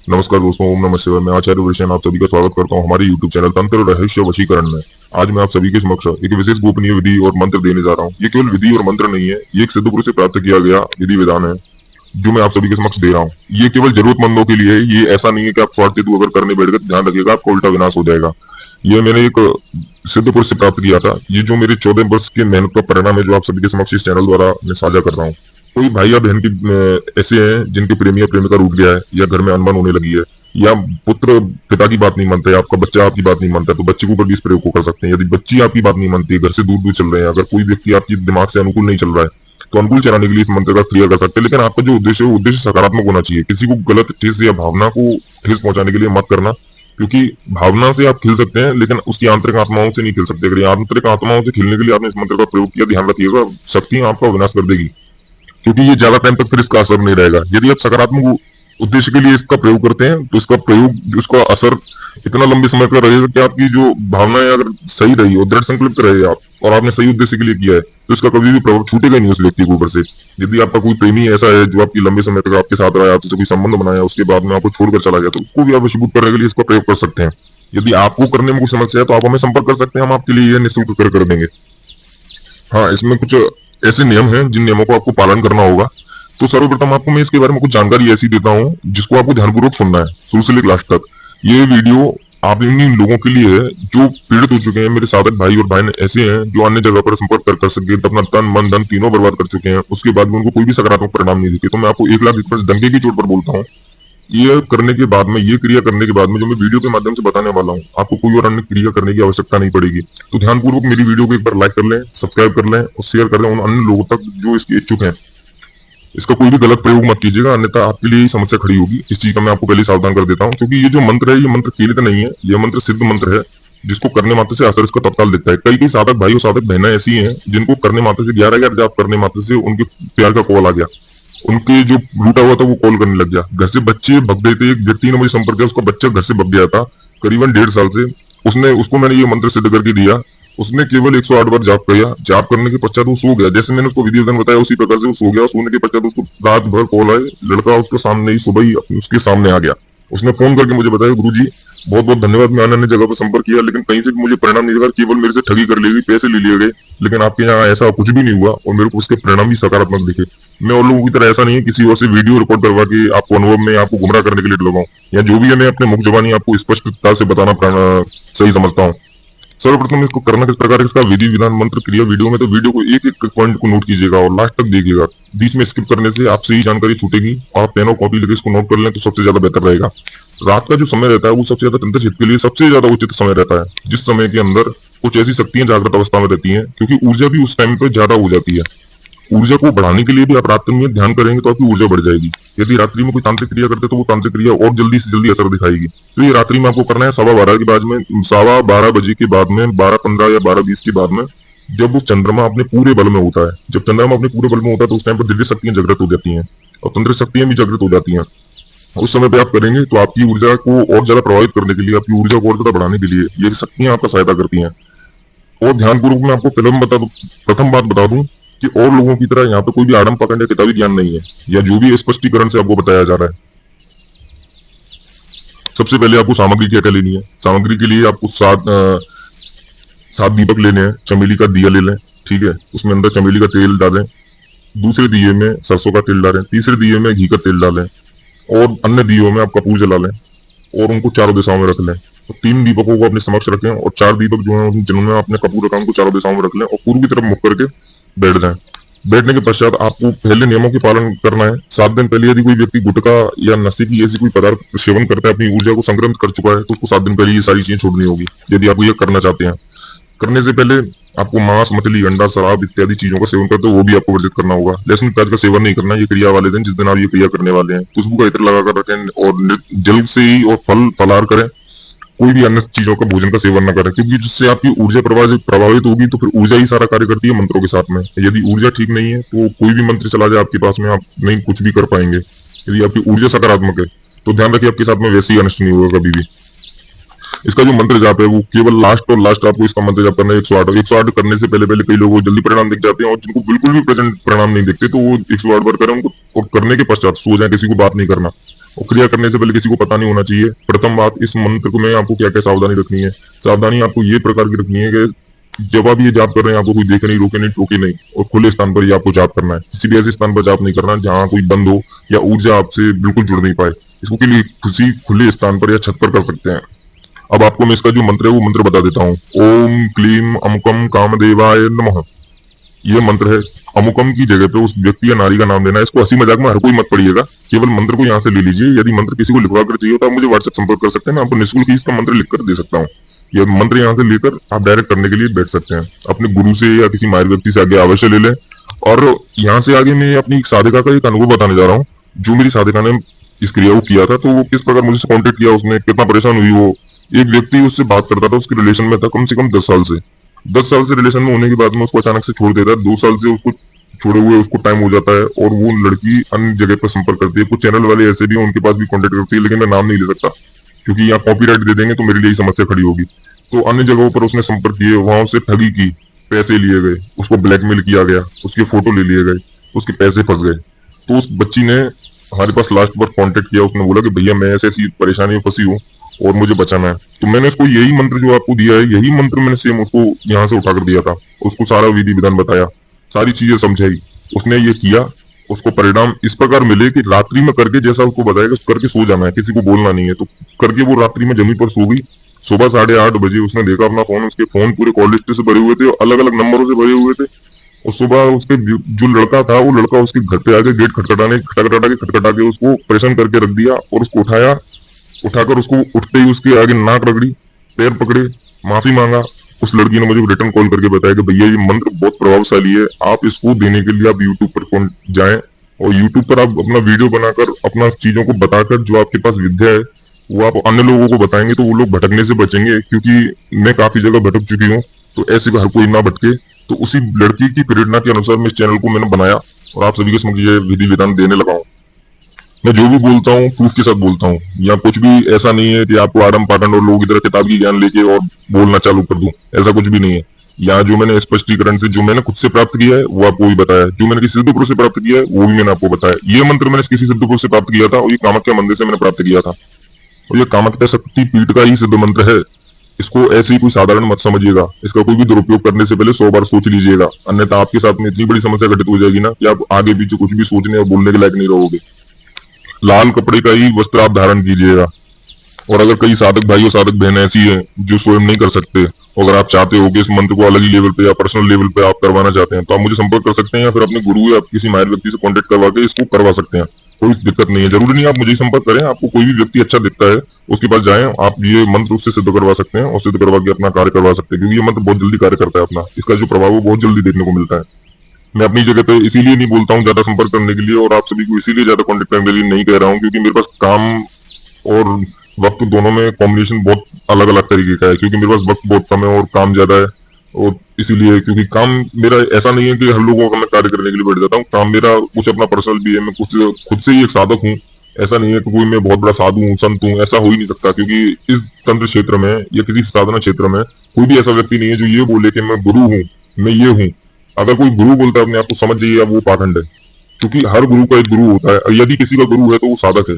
नमस्कार दोस्तों, ओम नमः शिवाय। मैं आचार्य वैश्य आप सभी का स्वागत करता हूं हमारे YouTube चैनल तंत्र रहस्य वशीकरण में। आज मैं आप सभी के समक्ष एक विशेष गोपनीय विधि और मंत्र देने जा रहा हूं। ये केवल विधि और मंत्र नहीं है, ये एक सिद्ध पुरुष से प्राप्त किया गया विधि विधान है जो मैं आप सभी के समक्ष दे रहा हूँ। ये केवल जरूरतमंदों के लिए है। ये ऐसा नहीं है कि आप स्वार्थ हेतु अगर करने बैठ गए, ध्यान रखिएगा आपका उल्टा विनाश हो जाएगा। ये मैंने एक सिद्ध पुरुष से प्राप्त किया था। ये जो मेरे 14 वर्ष के मेहनत का परिणाम है, जो आप सभी के समक्ष इस चैनल द्वारा मैं साझा कर रहा हूँ। कोई भाई या बहन की ऐसे हैं जिनके प्रेमी या प्रेमिका रूठ गया है, या घर में अनबन होने लगी है, या पुत्र पिता की बात नहीं मानता है, आपका बच्चा आपकी बात नहीं मानता है, तो बच्चे के ऊपर भी इस प्रयोग को कर सकते हैं। यदि बच्ची आपकी बात नहीं मानती है, घर से दूर दूर चल रहे हैं, अगर कोई व्यक्ति आपकी दिमाग से अनुकूल नहीं चल रहा है, तो अनुकूल चलाने के लिए इस मंत्र का क्रिया कर सकते हैं। लेकिन आपका जो उद्देश्य है, वो उद्देश्य सकारात्मक होना चाहिए। किसी को गलत ठेस या भावना को ठेस पहुंचाने के लिए मत करना, क्योंकि भावना से आप खिल सकते हैं लेकिन उसकी आंतरिक आत्माओं से नहीं खिल सकते। अगर आंतरिक आत्माओं से खिलने के लिए आपने इस मंत्र का प्रयोग किया, ध्यान रखिएगा शक्तियां आपका विनाश कर देगी, क्योंकि ये ज्यादा टाइम तक फिर इसका असर नहीं रहेगा। यदि आप सकारात्मक उद्देश्य के लिए इसका प्रयोग करते हैं, तो इसका प्रयोग, उसका असर इतना लंबे समय तक रहेगा कि आपकी जो भावनाएं अगर सही रही और दृढ़ संकल्पित रहे आप, और आपने सही उद्देश्य के लिए किया है, तो इसका कभी भी प्रभाव छूटेगा नहीं उस व्यक्ति के ऊपर से। यदि आपका कोई प्रेमी ऐसा है जो आपकी लंबे समय तक आपके साथ रहा है, आपसे कोई संबंध बनाया, उसके बाद में आपको छोड़कर चला गया, तो उसको भी आप वशीभूत करने के लिए इसका प्रयोग कर सकते हैं। यदि आपको करने में कुछ समस्या है, तो आप हमें संपर्क कर सकते हैं, हम आपके लिए यह निःशुल्क कर देंगे। हाँ, इसमें कुछ ऐसे नियम हैं जिन नियमों को आपको पालन करना होगा। तो सर्वप्रथम आपको मैं इसके बारे में कुछ जानकारी ऐसी देता हूँ जिसको आपको ध्यानपूर्वक सुनना है, शुरू से लेकर लास्ट तक। ये वीडियो आप इन लोगों के लिए है जो पीड़ित हो चुके हैं। मेरे साधक भाई और बहन ऐसे हैं जो अन्य जगह पर संपर्क कर सके, अपना तन मन धन तीनों बर्बाद कर चुके हैं, उसके बाद भी उनको कोई भी सकारात्मक परिणाम नहीं दिखे। तो मैं आपको 1,00,000 डंके की चोट पर बोलता हूँ, ये करने के बाद में, ये क्रिया करने के बाद में, जो मैं वीडियो के माध्यम से बताने वाला हूँ, आपको कोई और अन्य क्रिया करने की आवश्यकता नहीं पड़ेगी। तो ध्यानपूर्वक मेरी वीडियो को एक बार लाइक कर लें, सब्सक्राइब कर लें और शेयर कर लें उन अन्य लोगों तक जो इसके इच्छुक हैं। इसका कोई भी गलत प्रयोग मत कीजिएगा, अन्यथा आपके लिए ही समस्या खड़ी होगी। इस चीज का मैं आपको पहले सावधान कर देता हूँ, क्योंकि ये जो मंत्र है, ये मंत्र खेलित नहीं है, ये मंत्र सिद्ध मंत्र है, जिसको करने मात्र से असर इसका तत्काल दिखता है। कई कई साधक भाई और साधक बहनें ऐसी हैं जिनको करने मात्र से 11 जाप करने मात्र से उनके प्यार का कॉल आ गया, उनके जो लूटा हुआ था वो कॉल करने लग गया। घर से बच्चे भग गए थे। एक व्यक्ति ने मुझे संपर्क किया, उसका बच्चा घर से भग गया था करीबन 1.5 साल से। उसको मैंने ये मंत्र सिद्ध करके दिया। उसने केवल 108 बार जाप किया। जाप करने के पश्चात वो सो गया। जैसे मैंने उसको विधि विधान बताया, उसी प्रकार से वो सो गया। सोने के पश्चात उसको रात भर कॉल आए, लड़का उसके सामने ही सुबह ही उसके सामने आ गया। उसने फोन करके मुझे बताया, गुरुजी बहुत बहुत धन्यवाद, मैं अन्य जगह पर संपर्क किया लेकिन कहीं से भी मुझे परिणाम नहीं दिखा, केवल मेरे से ठगी कर ली गई, पैसे ले लिए गए, लेकिन आपके यहाँ ऐसा कुछ भी नहीं हुआ और मेरे को उसके परिणाम भी सकारात्मक दिखे। मैं और लोगों की तरह ऐसा नहीं है किसी और से वीडियो रिकॉर्ड करवा के आपको अनुभव में आपको गुमराह करने के लिए लगाऊं, या जो भी है मैं अपने मुख जबानी आपको स्पष्टता से बताना सही समझता हूँ। सर्वप्रथम इसको करना किस प्रकार, इसका विधि विधान मंत्र क्रिया वीडियो में, तो वीडियो को एक एक पॉइंट को नोट कीजिएगा और लास्ट तक देखिएगा। बीच में स्किप करने से आपसे ही जानकारी छूटेगी और आप पेन और कॉपी लेकर इसको नोट कर लें तो सबसे ज्यादा बेहतर रहेगा। रात का जो समय रहता है वो सबसे ज्यादा तंत्र क्षेत्र के लिए सबसे ज्यादा उचित समय रहता है, जिस समय के अंदर कुछ ऐसी शक्तियां जागृत अवस्था में रहती हैं, क्योंकि ऊर्जा भी उस टाइम पर ज्यादा हो जाती है। ऊर्जा को बढ़ाने के लिए भी आप रात्रि में ध्यान करेंगे तो आपकी ऊर्जा बढ़ जाएगी। यदि रात्रि में कोई तांत्रिक क्रिया करते तो वो तांत्रिक क्रिया और जल्दी से जल्दी असर दिखाएगी। तो ये रात्रि में आपको करना है 12:15 के बाद में, 12:15 बजे के बाद में, 12:15 या 12:20 के बाद में, जब वो चंद्रमा अपने पूरे बल में होता है। जब चंद्रमा अपने पूरे बल में होता है तो उस टाइम पर दिव्य शक्तियां जागृत हो जाती हैं और तंत्र शक्तियां भी जागृत हो जाती हैं। उस समय पे आप करेंगे तो आपकी ऊर्जा को और ज्यादा प्रभावित करने के लिए, आपकी ऊर्जा को और ज्यादा बढ़ाने के लिए ये शक्तियां आपका सहायता करती हैं। और ध्यानपूर्वक मैं आपको प्रथम बात बता दूं कि और लोगों की तरह यहाँ पे कोई भी आडम पकड़ या किताबी ज्ञान नहीं है, या जो भी स्पष्टीकरण से आपको बताया जा रहा है। सबसे पहले आपको सामग्री क्या क्या लेनी है। सामग्री के लिए आपको 7 दीपक लेने हैं, चमेली का दिया ले लें, ठीक है, उसमें अंदर चमेली का तेल डालें, दूसरे दिए में सरसों का तेल डालें, तीसरे दिए में घी का तेल डालें, और अन्य दियों में आप कपूर जला लें और उनको चारों दिशाओं में रख लें। तो 3 दीपकों को अपने समक्ष रखें और 4 दीपक जो है जिनमें आपने कपूर रखा उनको चारों दिशाओं में रख लें और पूर्व की तरफ मुख करके बैठ जाएं। बैठने के पश्चात आपको पहले नियमों के पालन करना है। 7 दिन पहले यदि कोई व्यक्ति गुटखा या नशे की ऐसी कोई पदार्थ सेवन करता है, अपनी ऊर्जा को संक्रमित कर चुका है, तो उसको 7 दिन पहले ये सारी चीजें छोड़नी होगी। यदि आप ये करना चाहते हैं, करने से पहले आपको मांस, मछली, अंडा, शराब इत्यादि चीजों का सेवन करते हो वो भी आपको वर्जित करना होगा। लहसुन प्याज का सेवन नहीं करना। ये क्रिया वाले दिन, जिस दिन आप ये क्रिया करने वाले हैं, खुशबू का इत्र लगाकर रखें और जल से ही और फल फलाहार करें। कोई भी अन्य चीजों का भोजन का सेवन न करें, क्योंकि जिससे आपकी ऊर्जा प्रभावित होगी तो फिर ऊर्जा ही सारा कार्य करती है मंत्रों के साथ में। यदि ऊर्जा ठीक नहीं है तो कोई भी मंत्र चला जाए आपके पास में, आप नहीं कुछ भी कर पाएंगे। यदि आपकी ऊर्जा सकारात्मक है तो ध्यान रखिए आपके साथ में वैसे ही अनिष्ट नहीं होगा कभी भी। इसका जो मंत्र जाप है वो केवल लास्ट और लास्ट आपको इसका मंत्र जाप करना है 108। 108 करने से पहले पहले कई लोगों को जल्दी परिणाम दिख जाते हैं और जिनको बिल्कुल भी प्रेजेंट परिणाम नहीं दिखते तो वो 108 बार करें उनको, और करने के पश्चात सो जाए, किसी को बात नहीं करना। और क्रिया करने से पहले किसी को पता नहीं होना चाहिए। प्रथम बात, इस मंत्र को में आपको क्या क्या सावधानी रखनी है। सावधानी आपको ये प्रकार की रखनी है कि जब आप ये जाप कर रहे हैं आपको कोई देखे नहीं, रोके नहीं, टोके नहीं, और खुले स्थान पर ही आपको जाप करना है। किसी भी ऐसे स्थान पर जाप नहीं करना जहाँ कोई बंद हो या ऊर्जा आपसे बिल्कुल जुड़ नहीं पाए। इसको के लिए किसी खुले स्थान पर या छत पर कर सकते हैं। अब आपको मैं इसका जो मंत्र है वो मंत्र बता देता हूँ। ओम क्लीम अमुकम कामदेवाय नमः। ये मंत्र है। अमुकम की जगह पे उस व्यक्ति या नारी का नाम देना है। इसको हंसी मजाक में हर कोई मत पढ़िएगा, केवल मंत्र को यहाँ से ले लीजिए। यदि मंत्र किसी को लिखवा कर चाहिए तो आप मुझे व्हाट्सएप संपर्क कर सकते हैं, मैं आपको निःशुल्क ही इसका मंत्र लिखकर दे सकता हूँ। यह मंत्र यहाँ से लेकर आप डायरेक्ट करने के लिए बैठ सकते हैं। अपने गुरु से या किसी माहिर व्यक्ति से आगे अवश्य ले लें। और यहाँ से आगे मैं अपनी साधिका का एक अनुभव बताने जा रहा हूँ। जो मेरी साधिका ने इस क्रिया को किया था, तो वो किस प्रकार मुझसे कॉन्टेक्ट किया, उसने कितना परेशान हुई। वो एक व्यक्ति उससे बात करता था, उसके रिलेशन में था कम से कम 10 साल से। 10 साल से रिलेशन में होने के बाद में उसको अचानक से छोड़ देता है। 2 साल से उसको छोड़े हुए उसको टाइम हो जाता है और वो लड़की अन्य जगह पर संपर्क करती है। कुछ चैनल वाले ऐसे भी हैं, उनके पास भी कॉन्टेक्ट करती है, लेकिन मैं नाम नहीं ले सकता क्योंकि यहाँ कॉपीराइट दे देंगे तो मेरे लिए समस्या खड़ी होगी। तो अन्य जगहों पर उसने संपर्क किए, वहां उससे ठगी की, पैसे लिए गए, उसको ब्लैकमेल किया गया, उसके फोटो ले लिए गए, उसके पैसे फंस गए। तो उस बच्ची ने हमारे पास लास्ट बार कांटेक्ट किया। उसने बोला कि भैया मैं ऐसी ऐसी परेशानी में फंसी हूँ और मुझे बचाना है। तो मैंने उसको यही मंत्र जो आपको दिया है, यही मंत्र मैंने सेम उसको यहाँ से उठाकर दिया था। उसको सारा विधि विधान बताया, सारी चीजें समझाई, उसने ये किया। उसको परिणाम इस प्रकार मिले कि रात्रि में करके जैसा उसको बताया करके सो जाना है, किसी को बोलना नहीं है। तो करके वो रात्रि में जमीन पर सो गई। सुबह 8:30 बजे उसने देखा अपना फोन, उसके फोन पूरे कॉल लिस्ट से भरे हुए थे, अलग अलग नंबरों से भरे हुए थे। और सुबह उसके जो लड़का था, वो लड़का उसके घर पे आके गेट खटखटा के उसको परेशान करके रख दिया। और उसको उठाकर उसको उठते ही उसके आगे नाक रगड़ी, पैर पकड़े, माफी मांगा। उस लड़की ने मुझे रिटर्न कॉल करके बताया कि भैया ये मंत्र बहुत प्रभावशाली है, आप इसको देने के लिए आप यूट्यूब पर जाएं और यूट्यूब पर आप अपना वीडियो बनाकर अपना चीजों को बताकर जो आपके पास विद्या है वो आप अन्य लोगों को बताएंगे तो वो लोग भटकने से बचेंगे। क्योंकि मैं काफी जगह भटक चुकी हूँ, तो ऐसे हर कोई ना भटके। तो उसी लड़की की प्रेरणा के अनुसार मैं इस चैनल को मैंने बनाया और आप सभी के समक्ष ये विधि विधान देने लगा हूँ। मैं जो भी बोलता हूँ प्रूफ के साथ बोलता हूँ, या कुछ भी ऐसा नहीं है कि आपको आडम पाटन और लोग इधर किताबी ज्ञान लेके और बोलना चालू कर दूं, ऐसा कुछ भी नहीं है। यहाँ जो मैंने स्पष्टीकरण से जो मैंने खुद से प्राप्त किया है वो आपको भी बताया, जो मैंने किसी सिद्ध पुरुष से प्राप्त किया है वो भी मैंने आपको बताया। ये मंत्र मैंने किसी सिद्ध पुरुष से प्राप्त किया था और ये कामाख्या मंदिर से मैंने प्राप्त किया था और ये कामाख्या शक्ति पीठ का ही सिद्ध मंत्र है। इसको ऐसे ही कोई साधारण मत समझिएगा, इसका कोई भी दुरुपयोग करने से पहले 100 बार सोच लीजिएगा, अन्यथा आपके साथ में इतनी बड़ी समस्या घटित हो जाएगी ना कि आप आगे पीछे कुछ भी सोचने और बोलने के लायक नहीं रहोगे। लाल कपड़े का ही वस्त्र आप धारण कीजिएगा। और अगर कई साधक भाई और साधक बहन ऐसी है जो स्वयं नहीं कर सकते, अगर आप चाहते हो कि इस मंत्र को अलग ही लेवल पे या पर्सनल लेवल पे आप करवाना चाहते हैं तो आप मुझे संपर्क कर सकते हैं या फिर अपने गुरु या किसी माहिर व्यक्ति से कांटेक्ट करवा के इसको करवा सकते हैं। कोई दिक्कत नहीं है, जरूरी नहीं आप मुझे ही संपर्क करें। आपको कोई भी व्यक्ति अच्छा दिखता है उसके पास जाएं, आप ये मंत्र उससे सिद्ध करवा सकते हैं और सिद्ध करवा के अपना कार्य करवा सकते हैं, क्योंकि ये मंत्र बहुत जल्दी कार्य करता है अपना। इसका जो प्रभाव है बहुत जल्दी देखने को मिलता है। मैं अपनी जगह पे इसीलिए नहीं बोलता हूँ ज्यादा संपर्क करने के लिए और आप सभी को इसीलिए ज्यादा कॉन्टेक्ट करने के लिए नहीं कह रहा हूँ, क्योंकि मेरे पास काम और वक्त दोनों में कॉम्बिनेशन बहुत अलग अलग तरीके का है। क्योंकि मेरे पास वक्त बहुत कम है और काम ज्यादा है, और इसीलिए क्योंकि काम मेरा ऐसा नहीं है कि हर लोगों का मैं कार्य करने के लिए बैठ जाता हूँ। काम मेरा कुछ अपना पर्सनल भी है, मैं कुछ खुद से ही एक साधक हूँ। ऐसा नहीं है कि कोई मैं बहुत बड़ा साधु हूँ, संत हूँ, ऐसा हो ही नहीं सकता। क्योंकि इस तंत्र क्षेत्र में या किसी साधना क्षेत्र में कोई भी ऐसा व्यक्ति नहीं है जो ये बोले कि मैं गुरु हूँ, मैं ये हूँ। अगर कोई गुरु बोलता है अपने आप को समझ जाइए वो पाखंड है, क्योंकि हर गुरु का एक गुरु होता है। और यदि किसी का गुरु है तो वो साधक है,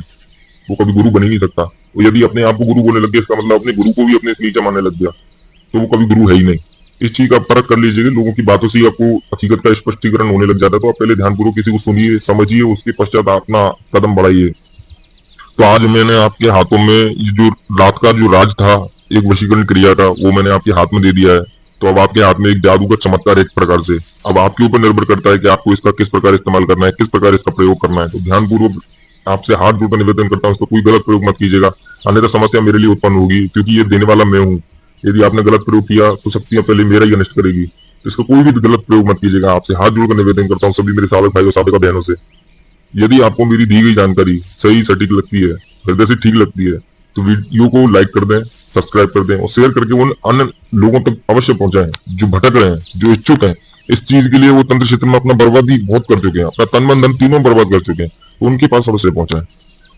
वो कभी गुरु बन ही नहीं सकता। और यदि अपने आप को गुरु बोलने लग गया, इसका मतलब अपने गुरु को भी अपने नीचे मानने लग गया, तो वो कभी गुरु है ही नहीं। इस चीज का फर्क कर लीजिए। लोगों की बातों से आपको हकीकत का स्पष्टीकरण होने लग जाता है। तो आप पहले ध्यानपूर्वक किसी को सुनिए, समझिए, उसके पश्चात अपना कदम बढ़ाइए। तो आज मैंने आपके हाथों में जो रात का जो राज था एक वशीकरण क्रिया का, वो मैंने आपके हाथ में दे दिया है। तो अब आपके हाथ में एक जादू का चमत्कार एक प्रकार से अब आपके ऊपर निर्भर करता है कि आपको इसका किस प्रकार इस्तेमाल करना है, किस प्रकार इसका प्रयोग करना है। तो ध्यानपूर्वक आपसे हाथ जोड़कर निवेदन करता हूँ, इसका कोई गलत प्रयोग मत कीजिएगा, अन्यथा समस्या मेरे लिए उत्पन्न होगी, क्योंकि ये देने वाला मैं हूँ। यदि आपने गलत प्रयोग किया तो शक्तियां पहले मेरा ही अनिष्ट करेगी। तो इसका कोई भी गलत प्रयोग मत कीजिएगा। आपसे हाथ जोड़कर निवेदन करता हूँ सभी मेरे साधक भाई और साधिका बहनों से, यदि आपको मेरी दी गई जानकारी सही सटीक लगती है, हृदय से ठीक लगती है, तो वीडियो को लाइक कर दें, सब्सक्राइब कर दें और शेयर करके उन अन्य लोगों तक अवश्य पहुंचाएं जो भटक रहे हैं, जो इच्छुक हैं इस चीज के लिए। वो तंत्र क्षेत्र में अपना बर्बादी बहुत कर चुके हैं, अपना तन मन धन तीनों बर्बाद कर चुके हैं, तो उनके पास अवश्य पहुंचाएं।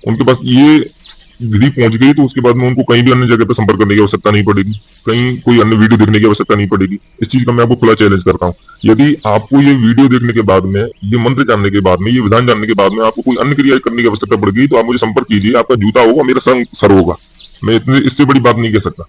उनके पास ये विधि पहुंच गई तो उसके बाद में उनको कहीं भी अन्य जगह पर संपर्क करने की आवश्यकता नहीं पड़ेगी, कहीं कोई अन्य वीडियो देखने की आवश्यकता नहीं पड़ेगी। इस चीज का मैं आपको खुला चैलेंज करता हूँ। यदि आपको ये वीडियो देखने के बाद में, ये मंत्र जानने के बाद में, ये विधान जानने के बाद में आपको कोई अन्य क्रिया करने की आवश्यकता पड़ गई तो आप मुझे संपर्क कीजिए। आपका जूता होगा, मेरा सर होगा। मैं इतने इससे बड़ी बात नहीं कह सकता।